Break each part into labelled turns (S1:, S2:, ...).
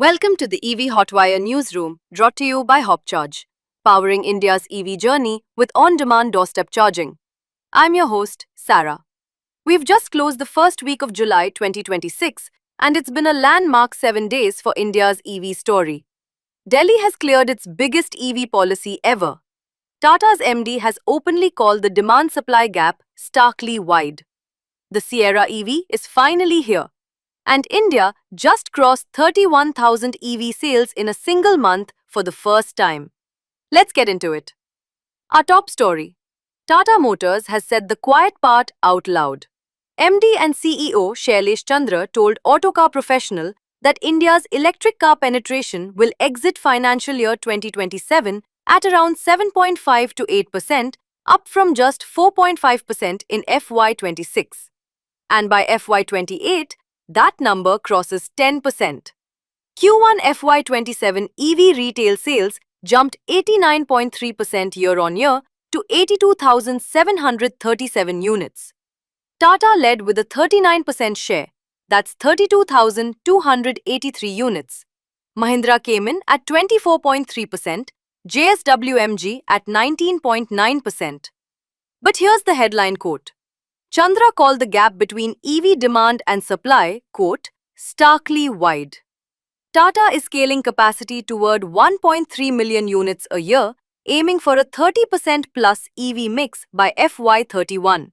S1: Welcome to the EV Hotwire newsroom, brought to you by HopCharge, powering India's EV journey with on-demand doorstep charging. I'm your host, Sarah. We've just closed the first week of July 2026, and it's been a landmark 7 days for India's EV story. Delhi has cleared its biggest EV policy ever. Tata's MD has openly called the demand-supply gap starkly wide. The Sierra EV is finally here, and India just crossed 31,000 EV sales in a single month for the first time. Let's get into it. Our top story: Tata Motors has said the quiet part out loud. MD and CEO Shailesh Chandra told Autocar Professional that India's electric car penetration will exit financial year 2027 at around 7.5 to 8%, up from just 4.5% in FY26. And by FY28, that number crosses 10%. Q1 FY27 EV retail sales jumped 89.3% year-on-year to 82,737 units. Tata led with a 39% share, that's 32,283 units. Mahindra came in at 24.3%, JSWMG at 19.9%. But here's the headline quote. Chandra called the gap between EV demand and supply, quote, starkly wide. Tata is scaling capacity toward 1.3 million units a year, aiming for a 30% plus EV mix by FY31.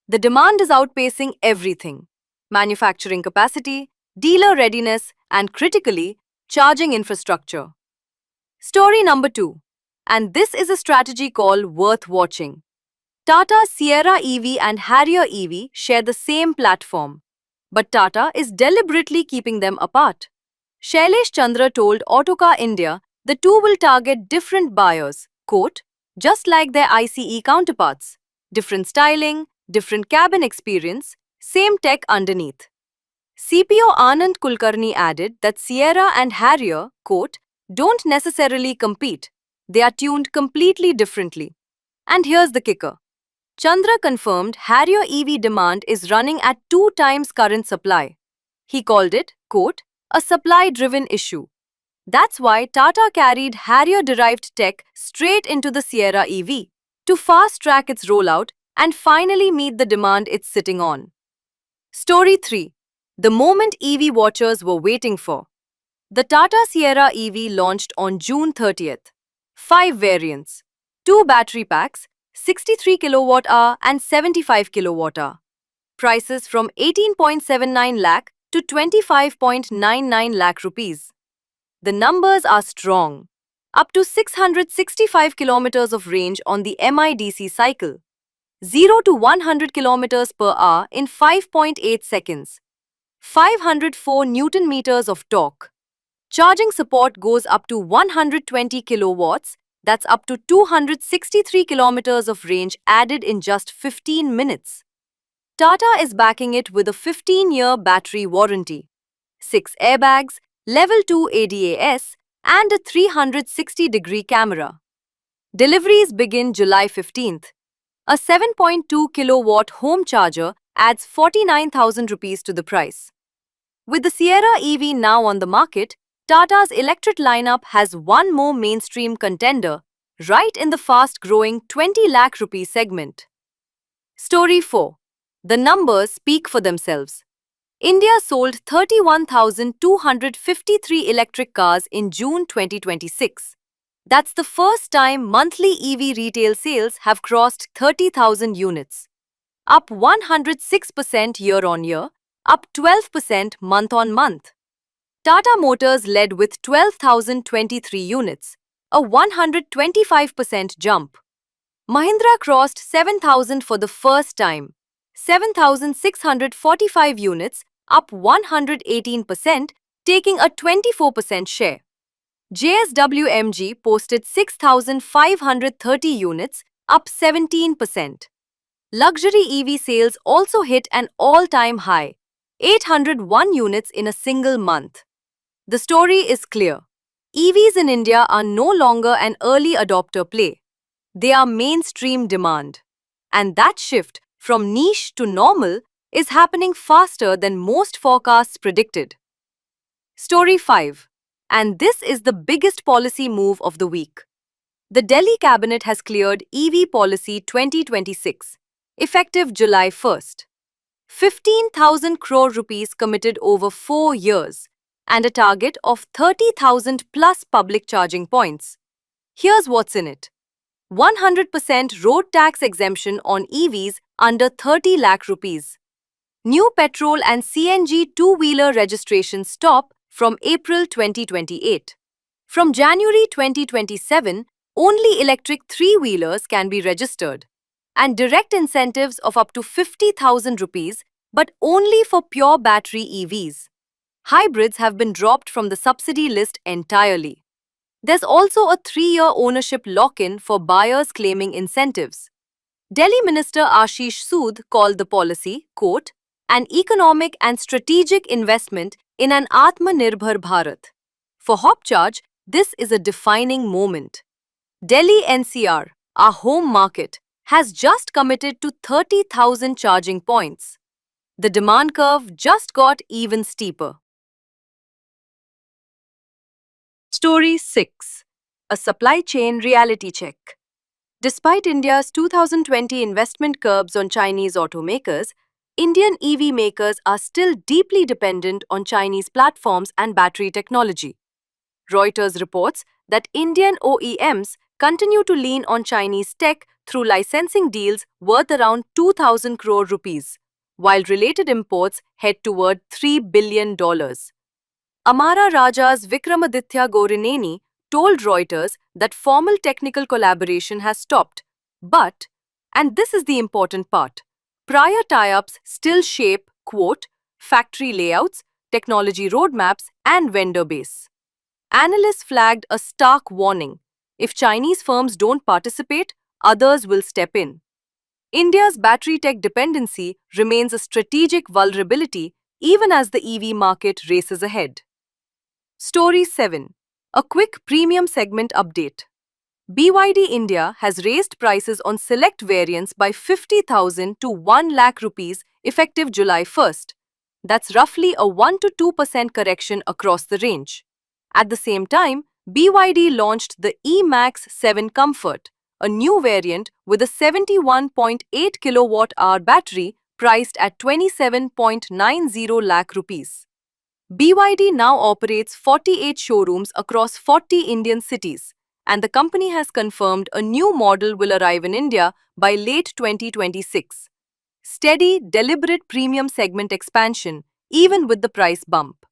S1: The demand is outpacing everything: manufacturing capacity, dealer readiness, and critically, charging infrastructure. Story number 2. And this is a strategy call worth watching. Tata Sierra EV and Harrier EV share the same platform, but Tata is deliberately keeping them apart. Shailesh Chandra told Autocar India the two will target different buyers, quote, just like their ICE counterparts. Different styling, different cabin experience, same tech underneath. CPO Anand Kulkarni added that Sierra and Harrier, quote, don't necessarily compete. They are tuned completely differently. And here's the kicker. Chandra confirmed Harrier EV demand is running at 2 times current supply. He called it, quote, a supply-driven issue. That's why Tata carried Harrier-derived tech straight into the Sierra EV to fast-track its rollout and finally meet the demand it's sitting on. Story 3. The moment EV watchers were waiting for. The Tata Sierra EV launched on June 30th. 5 variants, 2 battery packs, 63 kWh and 75 kWh. Prices from 18.79 lakh to 25.99 lakh rupees. The numbers are strong. Up to 665 kilometers of range on the MIDC cycle. 0 to 100 kilometers per hour in 5.8 seconds. 504 Newton meters of torque. Charging support goes up to 120 kilowatts. That's up to 263 kilometers of range added in just 15 minutes. Tata is backing it with a 15-year battery warranty, 6 airbags, level 2 ADAS, and a 360-degree camera. Deliveries begin July 15th. A 7.2 kilowatt home charger adds 49,000 rupees to the price. With the Sierra EV now on the market, Tata's electric lineup has one more mainstream contender, right in the fast-growing 20 lakh rupee segment. Story 4. The numbers speak for themselves. India sold 31,253 electric cars in June 2026. That's the first time monthly EV retail sales have crossed 30,000 units. Up 106% year-on-year, up 12% month-on-month. Tata Motors led with 12,023 units, a 125% jump. Mahindra crossed 7,000 for the first time, 7,645 units, up 118%, taking a 24% share. JSWMG posted 6,530 units, up 17%. Luxury EV sales also hit an all-time high, 801 units in a single month. The story is clear. EVs in India are no longer an early adopter play. They are mainstream demand. And that shift from niche to normal is happening faster than most forecasts predicted. Story 5. And this is the biggest policy move of the week. The Delhi cabinet has cleared EV Policy 2026, effective July 1st. 15,000 crore rupees committed over 4 years and a target of 30,000 plus public charging points. Here's what's in it. 100% road tax exemption on EVs under 30 lakh rupees. New petrol and CNG two-wheeler registration stop from April 2028. From January 2027, only electric three-wheelers can be registered. And direct incentives of up to 50,000 rupees, but only for pure battery EVs. Hybrids have been dropped from the subsidy list entirely. There's also a 3-year ownership lock-in for buyers claiming incentives. Delhi Minister Ashish Sood called the policy, quote, an economic and strategic investment in an Atmanirbhar Bharat. For HopCharge, this is a defining moment. Delhi NCR, our home market, has just committed to 30,000 charging points. The demand curve just got even steeper. Story 6. A supply chain reality check. Despite India's 2020 investment curbs on Chinese automakers, Indian EV makers are still deeply dependent on Chinese platforms and battery technology. Reuters reports that Indian OEMs continue to lean on Chinese tech through licensing deals worth around 2,000 crore rupees, while related imports head toward $3 billion. Amara Raja's Vikramaditya Gorineni told Reuters that formal technical collaboration has stopped, but, and this is the important part, prior tie-ups still shape, quote, factory layouts, technology roadmaps, and vendor base. Analysts flagged a stark warning. If Chinese firms don't participate, others will step in. India's battery tech dependency remains a strategic vulnerability even as the EV market races ahead. Story 7. A quick premium segment update. BYD India has raised prices on select variants by 50,000 to 1 lakh rupees effective July 1st. That's roughly a 1 to 2% correction across the range. At the same time, BYD launched the E-Max 7 Comfort, a new variant with a 71.8 kilowatt-hour battery priced at 27.90 lakh rupees. BYD now operates 48 showrooms across 40 Indian cities, and the company has confirmed a new model will arrive in India by late 2026. Steady, deliberate premium segment expansion, even with the price bump.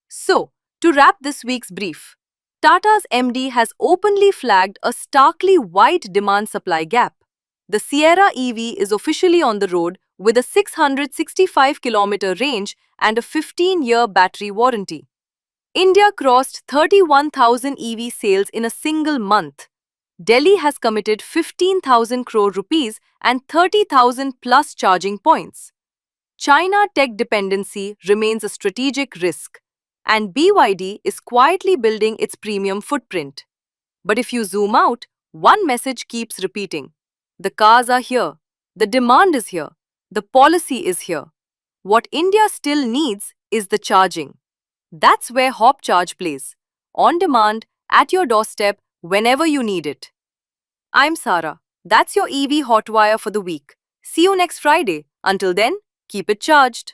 S1: So, to wrap this week's brief, Tata's MD has openly flagged a starkly wide demand-supply gap. The Sierra EV is officially on the road with a 665-kilometer range and a 15-year battery warranty. India crossed 31,000 EV sales in a single month. Delhi has committed 15,000 crore rupees and 30,000 plus charging points. China tech dependency remains a strategic risk, and BYD is quietly building its premium footprint. But if you zoom out, one message keeps repeating. The cars are here, the demand is here, the policy is here. What India still needs is the charging. That's where HopCharge plays. On demand, at your doorstep, whenever you need it. I'm Sarah. That's your EV Hotwire for the week. See you next Friday. Until then, keep it charged.